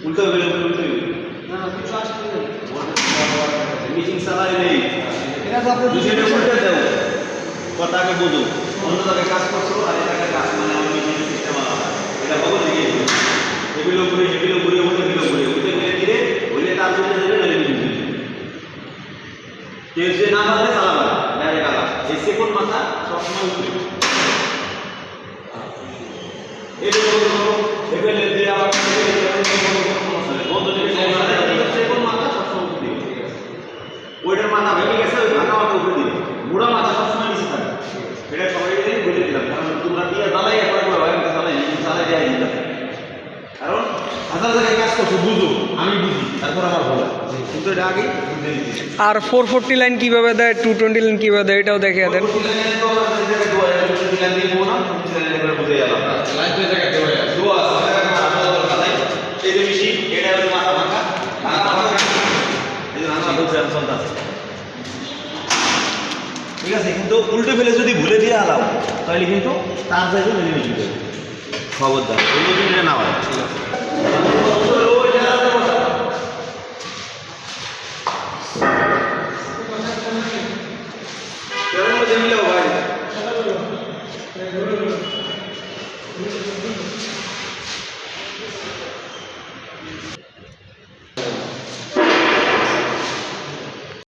উল্টো গেলে উল্টো না না কিছু আসতে নেই মিটিং চালাই নেই এটা তো আপনি দুজনে উল্টে দেও কথাকে বুঝো অন্য জায়গায় কাজ করছো আর এটাকে কাজ মানে আমার মিটিং সিস্টেম আলাদা এটা খবর লিখে দিও এগুলো করে এগুলো করে উল্টে গেলে ধীরে হইলে তার উল্টে দেবে না মিটিং কেউ যে না পারে চালাবা ডাইরেক্ট আলাদা এই সেকেন্ড মাথা সবসময় উল্টে এগুলো দিয়ে আবার ওইটার মাথা ভেঙে গেছে ওই ভাঙা মাথা উপরে দিবে বুড়া মাথা সবসময় নিচে থাকে এটা সবাই বলে দিলাম কারণ তোমরা দিয়ে জ্বালাই একবার করে হয় জ্বালাই জ্বালাই দেয় দিতে কারণ হাজার জায়গায় কাজ করছো বুঝো আমি বুঝি তারপর আমার বলা কিন্তু এটা আগেই বুঝতে দিচ্ছি আর 440 লাইন কিভাবে দেয় 220 লাইন কিভাবে দেয় এটাও দেখিয়ে দেন বুঝে গেলাম দোয়া এই যে মিশি এটা হলো মাথা ভাঙা ঠিক আছে কিন্তু উল্টে ফেলে যদি ভুলে দিয়ে আলাও তাহলে কিন্তু তার যাইবে খবরদার অন্য দিন না হয় ঠিক আছে